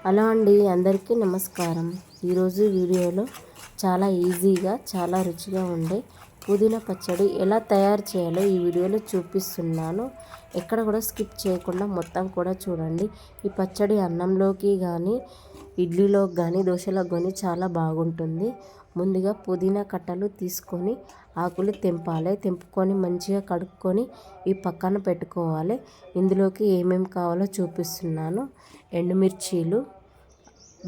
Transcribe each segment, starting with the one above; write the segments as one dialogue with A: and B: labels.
A: Hello అండి, అందరికీ నమస్కారం. ఈరోజు వీడియోలో చాలా ఈజీగా చాలా రుచిగా ఉండే పుదీనా పచ్చడి ఎలా తయారు చేయాలో ఈ వీడియోలో చూపిస్తున్నాను. ఎక్కడ కూడా స్కిప్ చేయకుండా మొత్తం కూడా చూడండి. ఈ పచ్చడి అన్నంలోకి కానీ ఇడ్లీలోకి కానీ దోశలోకి కానీ చాలా బాగుంటుంది. ముందుగా పుదీనా కట్టలు తీసుకొని ఆకులు తెంపుకొని మంచిగా కడుక్కొని ఈ పక్కన పెట్టుకోవాలి. ఇందులోకి ఏమేమి కావాలో చూపిస్తున్నాను. ఎండుమిర్చీలు,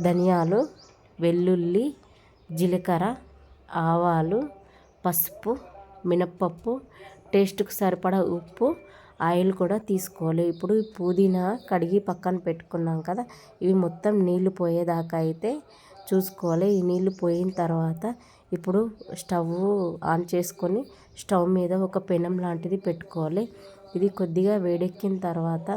A: ధనియాలు, వెల్లుల్లి, జీలకర్ర, ఆవాలు, పసుపు, మినప్పప్పు, టేస్ట్కి సరిపడా ఉప్పు, ఆయిల్ కూడా తీసుకోవాలి. ఇప్పుడు ఈ పుదీనా కడిగి పక్కన పెట్టుకున్నాం కదా, ఇవి మొత్తం నీళ్లు పోయేదాకా అయితే చూసుకోవాలి. ఈ నీళ్లు పోయిన తర్వాత ఇప్పుడు స్టవ్ ఆన్ చేసుకొని స్టవ్ మీద ఒక పెనం లాంటిది పెట్టుకోవాలి. ఇది కొద్దిగా వేడెక్కిన తర్వాత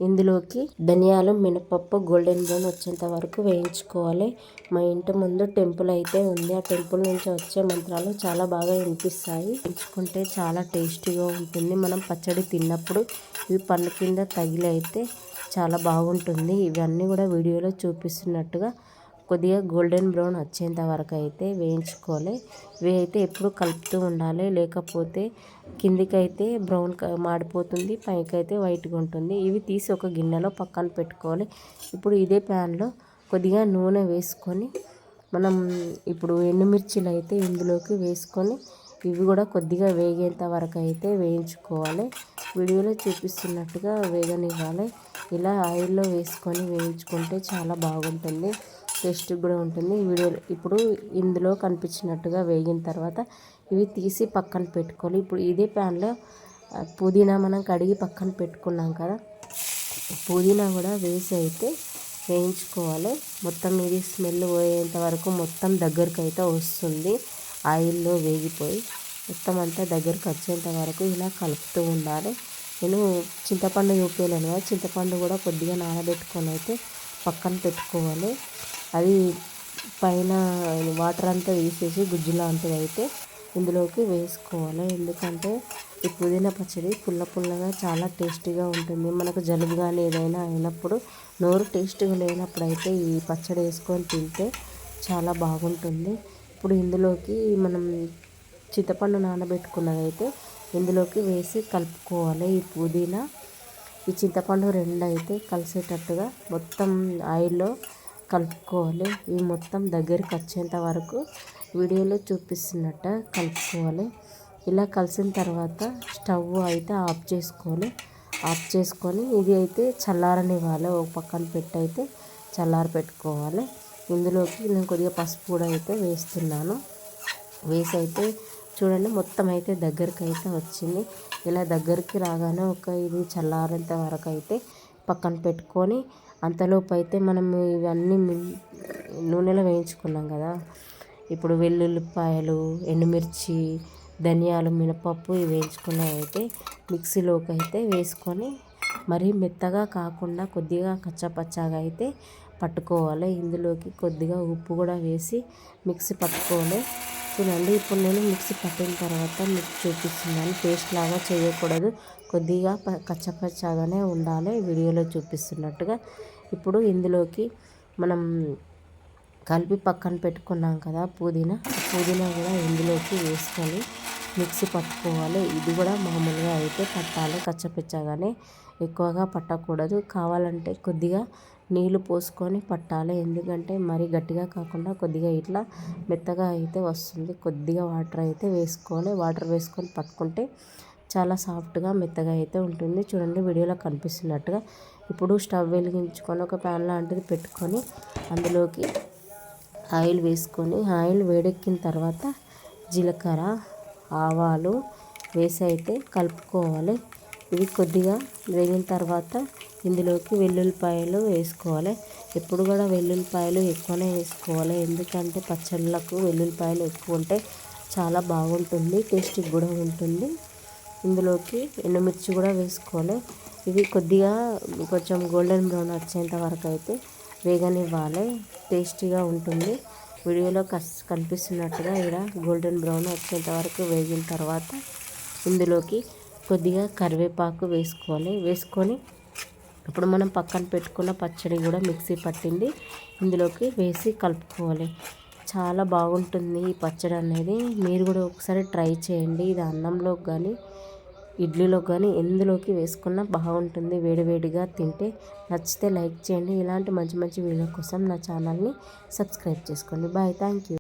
A: ఇందులోకి ధనియాలు, మినపప్పు గోల్డెన్ బ్రౌన్ వచ్చేంత వరకు వేయించుకోవాలి. మా ఇంటి ముందు టెంపుల్ అయితే ఉంది. ఆ టెంపుల్ నుంచి వచ్చే మంత్రాలు చాలా బాగా వినిపిస్తాయి. వేయించుకుంటే చాలా టేస్టీగా ఉంటుంది. మనం పచ్చడి తిన్నప్పుడు ఇవి పన్ను కింద తగిలి అయితే చాలా బాగుంటుంది. ఇవన్నీ కూడా వీడియోలో చూపిస్తున్నట్టుగా కొద్దిగా గోల్డెన్ బ్రౌన్ వచ్చేంత వరకు అయితే వేయించుకోవాలి. ఇవి అయితే ఎప్పుడు కలుపుతూ ఉండాలి, లేకపోతే కిందికైతే బ్రౌన్ మాడిపోతుంది, పైకైతే వైట్గా ఉంటుంది. ఇవి తీసి ఒక గిన్నెలో పక్కన పెట్టుకోవాలి. ఇప్పుడు ఇదే ప్యాన్లో కొద్దిగా నూనె వేసుకొని మనం ఇప్పుడు ఎండుమిర్చిలు అయితే ఇందులోకి వేసుకొని ఇవి కూడా కొద్దిగా వేగేంత వరకు అయితే వేయించుకోవాలి. వీడియోలో చూపిస్తున్నట్టుగా వేగనివ్వాలి. ఇలా ఆయిల్లో వేసుకొని వేయించుకుంటే చాలా బాగుంటుంది, టేస్ట్ కూడా ఉంటుంది. వీడియోలో ఇప్పుడు ఇందులో కనిపించినట్టుగా వేగిన తర్వాత ఇవి తీసి పక్కన పెట్టుకోవాలి. ఇప్పుడు ఇదే ప్యాన్లో పుదీనా మనం కడిగి పక్కన పెట్టుకున్నాం కదా, పుదీనా కూడా వేసి అయితే వేయించుకోవాలి. మొత్తం ఇది స్మెల్ పోయేంత వరకు మొత్తం దగ్గరకు అయితే వస్తుంది. ఆయిల్లో వేగిపోయి మొత్తం అంతా దగ్గరకు వచ్చేంత వరకు ఇలా కలుపుతూ ఉండాలి. నేను చింతపండు చూపించలేను కదా, చింతపండు కూడా కొద్దిగా నానబెట్టుకొని అయితే పక్కన పెట్టుకోవాలి. అది పైన వాటర్ అంతా తీసేసి గుజ్జు లాంటిది అయితే ఇందులోకి వేసుకోవాలి. ఎందుకంటే ఈ పుదీనా పచ్చడి పుల్లగా చాలా టేస్టీగా ఉంటుంది. మనకు జలుబు కానీ ఏదైనా అయినప్పుడు నోరు టేస్టీగా లేనప్పుడు అయితే ఈ పచ్చడి వేసుకొని తింటే చాలా బాగుంటుంది. ఇప్పుడు ఇందులోకి మనం చింతపండు నానబెట్టుకున్నది అయితే ఇందులోకి వేసి కలుపుకోవాలి. ఈ పుదీనా, ఈ చింతపండు రెండు అయితే కలిసేటట్టుగా మొత్తం ఆయిల్లో కలుపుకోవాలి. ఇవి మొత్తం దగ్గరికి వచ్చేంత వరకు వీడియోలో చూపిస్తున్నట్టు కలుపుకోవాలి. ఇలా కలిసిన తర్వాత స్టవ్ అయితే ఆఫ్ చేసుకొని ఇది అయితే చల్లారనివ్వాలి. ఒక పక్కన పెట్టి అయితే చల్లార పెట్టుకోవాలి. ఇందులోకి నేను కొద్దిగా పసుపు కూడా అయితే వేస్తున్నాను. వేసి అయితే చూడండి మొత్తం అయితే దగ్గరికి అయితే వచ్చింది. ఇలా దగ్గరికి రాగానే ఇది చల్లారేంత వరకు అయితే పక్కన పెట్టుకొని అంతలోపు అయితే మనం ఇవన్నీ నూనెలో వేయించుకున్నాం కదా, ఇప్పుడు వెల్లుల్లిపాయలు, ఎండుమిర్చి, ధనియాలు, మినపప్పు ఇవి వేయించుకున్నవి అయితే మిక్సీలోకి అయితే వేసుకొని మరీ మెత్తగా కాకుండా కొద్దిగా కచ్చాపచ్చాగా అయితే పట్టుకోవాలి. ఇందులోకి కొద్దిగా ఉప్పు కూడా వేసి మిక్సీ పట్టుకోవాలి. చూడండి ఇప్పుడు నేను మిక్సీ పట్టిన తర్వాత మీకు చూపిస్తున్నాను. పేస్ట్ లాగా చేయకూడదు, కొద్దిగా కచ్చపచ్చాగానే ఉండాలి వీడియోలో చూపిస్తున్నట్టుగా. ఇప్పుడు ఇందులోకి మనం కలిపి పక్కన పెట్టుకున్నాం కదా పుదీనా కూడా ఇందులోకి వేసుకొని మిక్సీ పట్టుకోవాలి. ఇది కూడా మామూలుగా అయితే పట్టాలి, కచ్చపచ్చాగానే, ఎక్కువగా పట్టకూడదు. కావాలంటే కొద్దిగా నీళ్ళు పోసుకొని పట్టాలి. ఎందుకంటే మరీ గట్టిగా కాకుండా కొద్దిగా ఇట్లా మెత్తగా అయితే వస్తుంది. కొద్దిగా వాటర్ అయితే వేసుకోవాలి. వాటర్ వేసుకొని పట్టుకుంటే చాలా సాఫ్ట్గా మెత్తగా అయితే ఉంటుంది. చూడండి వీడియోలో కనిపిస్తున్నట్టుగా. ఇప్పుడు స్టవ్ వెలిగించుకొని ఒక ప్యాన్ లాంటిది పెట్టుకొని అందులోకి ఆయిల్ వేసుకొని ఆయిల్ వేడెక్కిన తర్వాత జీలకర్ర, ఆవాలు వేసి అయితే కలుపుకోవాలి. ఇవి కొద్దిగా వేగిన తర్వాత ఇందులోకి వెల్లుల్లిపాయలు వేసుకోవాలి. ఎప్పుడు కూడా వెల్లుల్లిపాయలు ఎక్కువనే వేసుకోవాలి. ఎందుకంటే పచ్చళ్ళకు వెల్లుల్లిపాయలు ఎక్కువ ఉంటే చాలా బాగుంటుంది, టేస్టీ కూడా ఉంటుంది. ఇందులోకి ఎండుమిర్చి కూడా వేసుకోవాలి. ఇవి కొద్దిగా కొంచెం గోల్డెన్ బ్రౌన్ వచ్చేంత వరకు అయితే వేగనివ్వాలి, టేస్టీగా ఉంటుంది. వీడియోలో కనిపిస్తున్నట్టుగా ఇలా గోల్డెన్ బ్రౌన్ వచ్చేంత వరకు వేగిన తర్వాత ఇందులోకి కొద్దిగా కరివేపాకు వేసుకొని ఇప్పుడు మనం పక్కన పెట్టుకున్న పచ్చడి కూడా మిక్సీ పట్టింది ఇందులోకి వేసి కలుపుకోవాలి. చాలా బాగుంటుంది ఈ పచ్చడి అనేది. మీరు కూడా ఒకసారి ట్రై చేయండి. ఇది అన్నంలోకి కానీ ఇడ్లీలోకి కానీ ఎందులోకి వేసుకున్నా బాగుంటుంది. వేడివేడిగా తింటే. నచ్చితే లైక్ చేయండి. ఇలాంటి మంచి మంచి వీడియో కోసం నా ఛానల్ని సబ్స్క్రైబ్ చేసుకోండి. బాయ్. Thank you.